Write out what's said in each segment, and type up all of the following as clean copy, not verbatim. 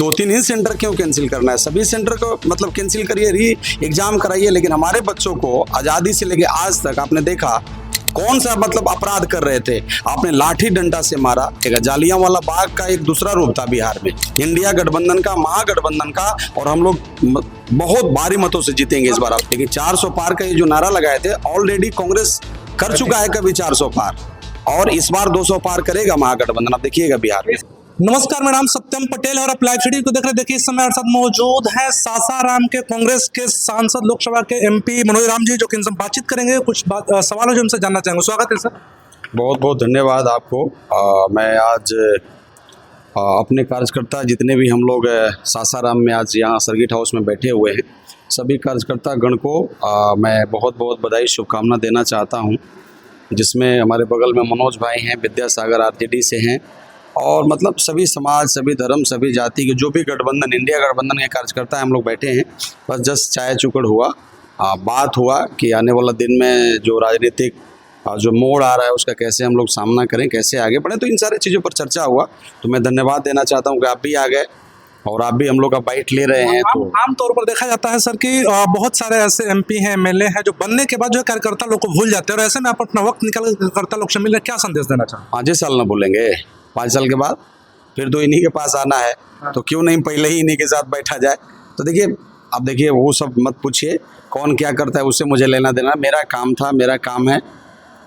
दो तीन ही सेंटर क्यों कैंसिल करना है, सभी सेंटर को मतलब कैंसिल करिए, री एग्जाम कराइए। लेकिन हमारे बच्चों को आज़ादी से लेके आज तक आपने देखा कौन सा मतलब अपराध कर रहे थे, आपने लाठी डंडा से मारा। एक जालियांवाला बाग का एक दूसरा रूप था बिहार में, इंडिया गठबंधन का, महागठबंधन का, और हम लोग बहुत भारी मतों से जीतेंगे इस बार। आप लेकिन 400 पार का ये जो नारा लगाए थे, ऑलरेडी कांग्रेस कर चुका है कभी 400 पार, और इस बार 200 पार करेगा महागठबंधन, आप देखिएगा बिहार में। नमस्कार, मेरा नाम सत्यम पटेल और आप लाइव स्टूडियो को देख रहे हैं। देखिए, इस समय हमारे साथ मौजूद है सासाराम के कांग्रेस के सांसद, लोकसभा के एमपी मनोज राम जी, जो कि इनसे बातचीत करेंगे। कुछ सवाल जो हमसे जानना चाहेंगे। स्वागत है सर। बहुत बहुत धन्यवाद आपको। मैं आज अपने कार्यकर्ता जितने भी हम लोग सासाराम में आज यहाँ सर्किट हाउस में बैठे हुए हैं, सभी कार्यकर्ता गण को मैं बहुत बहुत बधाई शुभकामना देना चाहता हूँ, जिसमें हमारे बगल में मनोज भाई हैं, विद्यासागर आरजेडी से हैं, और मतलब सभी समाज, सभी धर्म, सभी जाति के जो भी गठबंधन, इंडिया गठबंधन के कार्यकर्ता हम लोग बैठे हैं। बस जस्ट चाय चुकड़ हुआ, बात हुआ कि आने वाला दिन में जो राजनीतिक जो मोड़ आ रहा है उसका कैसे हम लोग सामना करें, कैसे आगे बढ़ें, तो इन सारी चीज़ों पर चर्चा हुआ। तो मैं धन्यवाद देना चाहता हूँ कि आप भी आ गए और आप भी हम लोग का बाइट ले रहे हैं। तो आमतौर पर देखा जाता है सर कि बहुत सारे ऐसे एमपी हैं, एमएलए हैं, जो बनने के बाद जो है कार्यकर्ता लोग को भूल जाते हैं, और ऐसे में आप अपना वक्त निकाल कार्यकर्ता लोग से मिलने क्या संदेश देना चाहें? 5 साल ना भूलेंगे, 5 साल के बाद फिर तो इन्हीं के पास आना है, तो क्यों नहीं पहले ही इन्हीं के साथ बैठा जाए। तो देखिए, अब देखिए, वो सब मत पूछिए कौन क्या करता है, उससे मुझे लेना देना। मेरा काम था, मेरा काम है,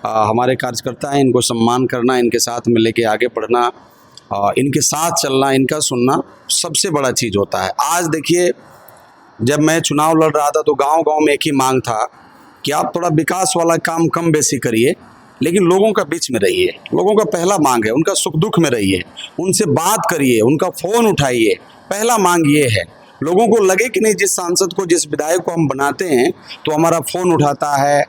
हमारे कार्यकर्ता हैं, इनको सम्मान करना, इनके साथ में लेके आगे बढ़ना, इनके साथ चलना, इनका सुनना सबसे बड़ा चीज़ होता है। आज देखिए, जब मैं चुनाव लड़ रहा था तो गांव-गांव में एक ही मांग था कि आप थोड़ा विकास वाला काम कम बेसी करिए, लेकिन लोगों का बीच में रहिए। लोगों का पहला मांग है, उनका सुख दुख में रहिए, उनसे बात करिए, उनका फ़ोन उठाइए। पहला मांग ये है। लोगों को लगे कि नहीं, जिस सांसद को, जिस विधायक को हम बनाते हैं तो हमारा फ़ोन उठाता है।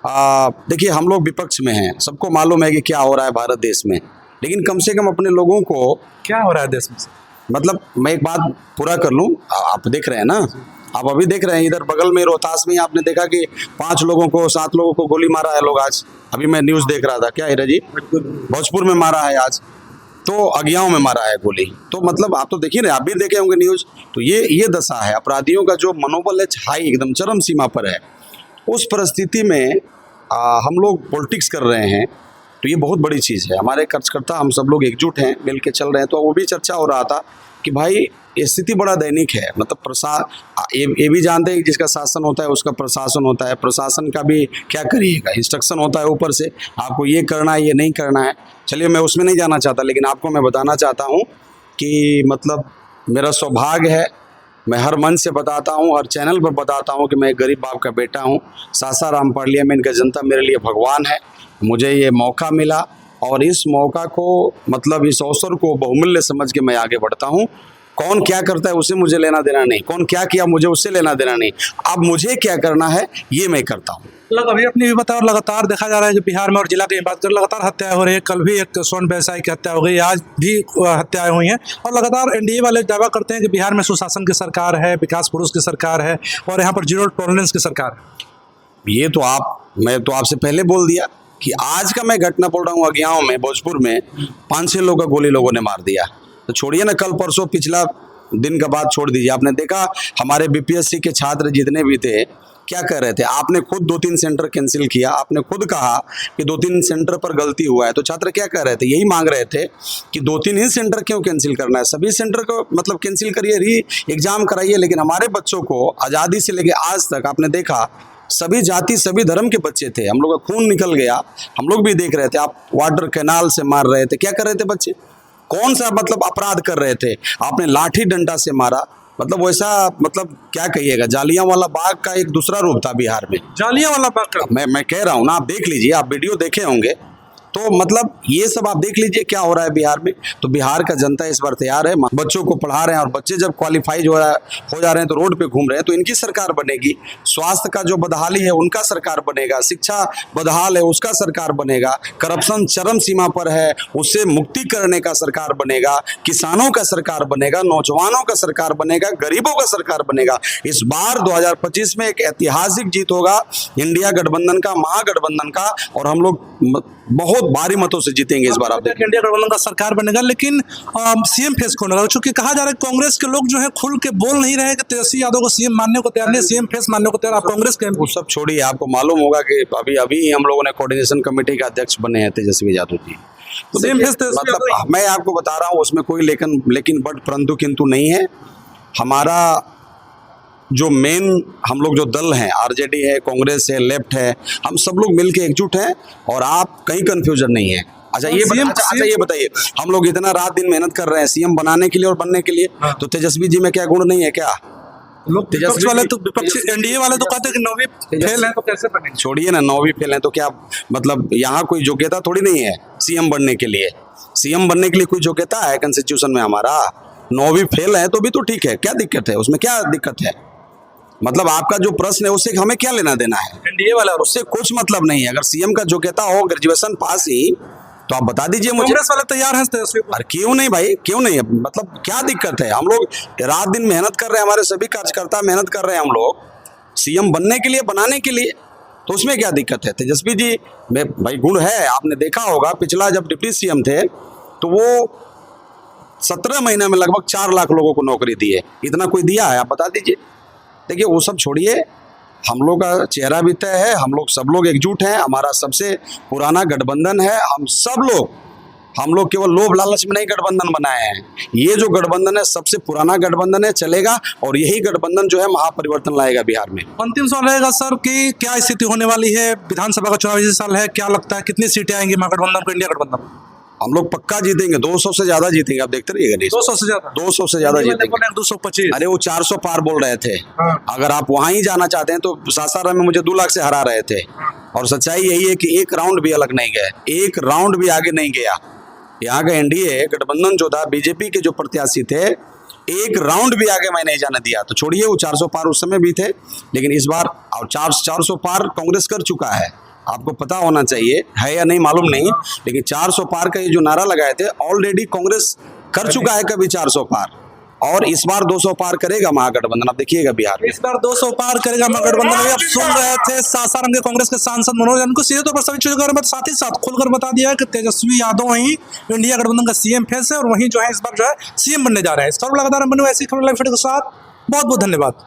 देखिए, हम लोग विपक्ष में हैं, सबको मालूम है कि क्या हो रहा है भारत देश में, लेकिन कम से कम अपने लोगों को क्या हो रहा है देश में? मतलब मैं एक बात पूरा कर लूँ, आप देख रहे हैं ना, आप अभी देख रहे हैं, इधर बगल में रोहतास में आपने देखा कि 5 लोगों को, 7 लोगों को गोली मारा है लोग आज। अभी मैं न्यूज़ देख रहा था, क्या हीरा जी, भोजपुर में मारा है आज, तो अगियाओं में मारा है गोली। तो मतलब आप तो देखिए ना, आप भी देखे होंगे न्यूज़। तो ये दशा है, अपराधियों का जो मनोबल है हाई, एकदम चरम सीमा पर है। उस परिस्थिति में हम लोग पॉलिटिक्स कर रहे हैं, तो ये बहुत बड़ी चीज़ है। हमारे कार्यकर्ता, हम सब लोग एकजुट हैं, मिल के चल रहे हैं। तो वो भी चर्चा हो रहा था कि भाई स्थिति बड़ा दैनिक है, मतलब ये भी जानते हैं कि जिसका शासन होता है उसका प्रशासन होता है, प्रशासन का भी क्या करिएगा, इंस्ट्रक्शन होता है ऊपर से, आपको ये करना है, ये नहीं करना है। चलिए, मैं उसमें नहीं जाना चाहता, लेकिन आपको मैं बताना चाहता हूँ कि मतलब मेरा सौभाग्य है, मैं हर मंच से बताता हूँ, हर चैनल पर बताता हूँ कि मैं एक गरीब बाप का बेटा हूँ। सासाराम पार्लियामेंट का जनता मेरे लिए भगवान है। मुझे ये मौका मिला, और इस मौका को, मतलब इस अवसर को बहुमूल्य समझ के मैं आगे बढ़ता हूँ। कौन क्या करता है उससे मुझे लेना देना नहीं, कौन क्या किया मुझे उससे लेना देना नहीं। अब मुझे क्या करना है ये मैं करता हूँ। अभी अपनी भी बताया, और लगातार देखा जा रहा है कि बिहार में और जिला की बात करें, लगातार हत्याएं हो रही है। कल भी एक स्वर्ण व्यवसायी की हत्या हो गई, आज भी हत्याएं हुई हैं, और लगातार एनडीए वाले दावा करते हैं कि बिहार में सुशासन की सरकार है, विकास पुरुष की सरकार है, और यहाँ पर जीरो टॉलरेंस की सरकार है। ये तो मैं तो आपसे पहले बोल दिया कि आज का मैं घटना बोल रहा हूँ। अगियाओं में, भोजपुर में 5-6 लोगों का गोली लोगों ने मार दिया। तो छोड़िए ना, कल परसों पिछला दिन का बात छोड़ दीजिए। आपने देखा हमारे बीपीएससी के छात्र जितने भी थे क्या कर रहे थे। आपने खुद 2-3 सेंटर कैंसिल किया, आपने खुद कहा कि 2-3 सेंटर पर गलती हुआ है, तो छात्र क्या कर रहे थे, यही मांग रहे थे कि 2-3 ही सेंटर क्यों कैंसिल करना है, सभी सेंटर को मतलब कैंसिल करिए, री एग्जाम कराइए। लेकिन हमारे बच्चों को आज़ादी से लेके आज तक आपने देखा सभी जाति, सभी धर्म के बच्चे थे, हम लोग का खून निकल गया, हम लोग भी देख रहे थे। आप वाटर कैनाल से मार रहे थे, क्या कर रहे थे बच्चे, कौन सा मतलब अपराध कर रहे थे, आपने लाठी डंडा से मारा। मतलब वैसा, मतलब क्या कहिएगा, जालियांवाला बाग का एक दूसरा रूप था बिहार में। जालियांवाला बाग का मैं कह रहा हूँ ना, आप देख लीजिए, आप वीडियो देखे होंगे, तो मतलब ये सब आप देख लीजिए क्या हो रहा है बिहार में। तो बिहार का जनता इस बार तैयार है, बच्चों को पढ़ा रहे हैं, और बच्चे जब क्वालिफाई हो जा रहे हैं तो रोड पे घूम रहे हैं, तो इनकी सरकार बनेगी। स्वास्थ्य का जो बदहाली है उनका सरकार बनेगा, शिक्षा बदहाल है उसका सरकार बनेगा, करप्शन चरम सीमा पर है उससे मुक्ति करने का सरकार बनेगा, किसानों का सरकार बनेगा, नौजवानों का सरकार बनेगा, गरीबों का सरकार बनेगा। इस बार 2025 में एक ऐतिहासिक जीत होगा इंडिया गठबंधन का, महागठबंधन का, और हम लोग बहुत भारी मतों से जीतेंगे इस बार आप देखिए। इंडिया गठबंधन का सरकार बनेगा, लेकिन सीएम फेस कौन होगा? चूंकि कहा जा रहा है कांग्रेस के लोग जो है खुल के बोल नहीं रहे कि तेजस्वी यादव को सीएम मानने को तैयार नहीं, सीएम फेस मानने को तैयार। आप कांग्रेस के वो सब छोड़िए, आपको मालूम होगा कि अभी अभी हम लोगों ने कोऑर्डिनेशन कमेटी के अध्यक्ष बने हैं तेजस्वी यादव जी। तो सीएम देखिए, फेस तेजस्वी मतलब यादव मैं आपको बता रहा हूँ उसमें कोई लेकिन बट परंतु किंतु नहीं है। हमारा जो मेन हम लोग जो दल हैं, आरजेडी है, कांग्रेस है, लेफ्ट है, हम सब लोग मिलके एकजुट हैं और आप कहीं कंफ्यूजन नहीं है। अच्छा ये बताइए, हम लोग इतना रात दिन मेहनत कर रहे हैं सीएम बनाने के लिए और बनने के लिए, तो तेजस्वी जी में क्या गुण नहीं है क्या? लोग विपक्ष वाले तो विपक्षी एनडीए वाले तो कहते हैं कि 9वीं फेल है तो कैसे बनेंगे? छोड़िए ना, 9वीं फेल है तो क्या मतलब यहाँ कोई योग्यता थोड़ी नहीं है सीएम बनने के लिए। सीएम बनने के लिए कोई योग्यता है कॉन्स्टिट्यूशन में हमारा? 9वीं फेल है तो भी तो ठीक है, क्या दिक्कत है उसमें? क्या दिक्कत है? मतलब आपका जो प्रश्न है उससे हमें क्या लेना देना है? एनडीए वाला उससे कुछ मतलब नहीं है। अगर सीएम का योग्यता हो ग्रेजुएशन पास ही तो आप बता दीजिए मुझे। कांग्रेस वाले तैयार हैं तेजस्वी को? अरे क्यों नहीं भाई, क्यों नहीं? मतलब क्या दिक्कत है? हम लोग रात दिन मेहनत कर रहे हैं, हमारे सभी कार्यकर्ता मेहनत कर रहे हैं हम लोग सीएम बनने के लिए, बनाने के लिए, तो उसमें क्या दिक्कत है? तेजस्वी जी में भाई गुण है। आपने देखा होगा पिछला जब डिप्टी सीएम थे तो वो 17 महीने में लगभग 4 लाख लोगों को नौकरी दी है। इतना कोई दिया है? आप बता दीजिए। देखिए वो सब छोड़िए, हम लोग का चेहरा भी तय है, हम लोग सब लोग एकजुट हैं, हमारा सबसे पुराना गठबंधन है। हम लोग केवल लोभ लालच में नहीं गठबंधन बनाए हैं। ये जो गठबंधन है सबसे पुराना गठबंधन है, चलेगा, और यही गठबंधन जो है महापरिवर्तन लाएगा बिहार में। अंतिम सवाल रहेगा सर कि क्या स्थिति होने वाली है? विधानसभा का चुनाव इसी साल है, क्या लगता है कितनी सीटें आएंगी महागठबंधन को, इंडिया गठबंधन? हम लोग पक्का जीतेंगे, 200 से ज्यादा जीतेंगे। आप देखते रहिएगा। 200 से ज्यादा? 200 से ज्यादा जीतेंगे। 225? अरे वो 400 पार बोल रहे थे। अगर आप वहां ही जाना चाहते हैं तो सासाराम में मुझे 2 लाख से हरा रहे थे, और सच्चाई यही है कि एक राउंड भी अलग नहीं गए, एक राउंड भी आगे नहीं गया। यहाँ का एनडीए गठबंधन जो था, बीजेपी के जो प्रत्याशी थे, एक राउंड भी आगे मैं नहीं जाने दिया। तो छोड़िए, वो 400 पार उस समय भी थे, लेकिन इस बार 400 पार कांग्रेस कर चुका है। आपको पता होना चाहिए, है या नहीं मालूम नहीं, लेकिन 400 पार का ये जो नारा लगाए थे ऑलरेडी कांग्रेस कर चुका है कभी 400 पार, और इस बार 200 पार करेगा महागठबंधन। आप देखिएगा बिहार में इस बार 200 पार करेगा महागठबंधन। आप सुन रहे थे सासाराम के कांग्रेस के सांसद मनोज को सीधे तौर पर सभी चीजों के बारे में साथ ही साथ खुलकर बता दिया है कि तेजस्वी यादव ही इंडिया गठबंधन का सीएम फेस है, और वहीं जो है इस बार जो है सीएम बनने जा रहे हैं। इस खबर लगातार बने ऐसी खबर लाइव के साथ। बहुत बहुत धन्यवाद।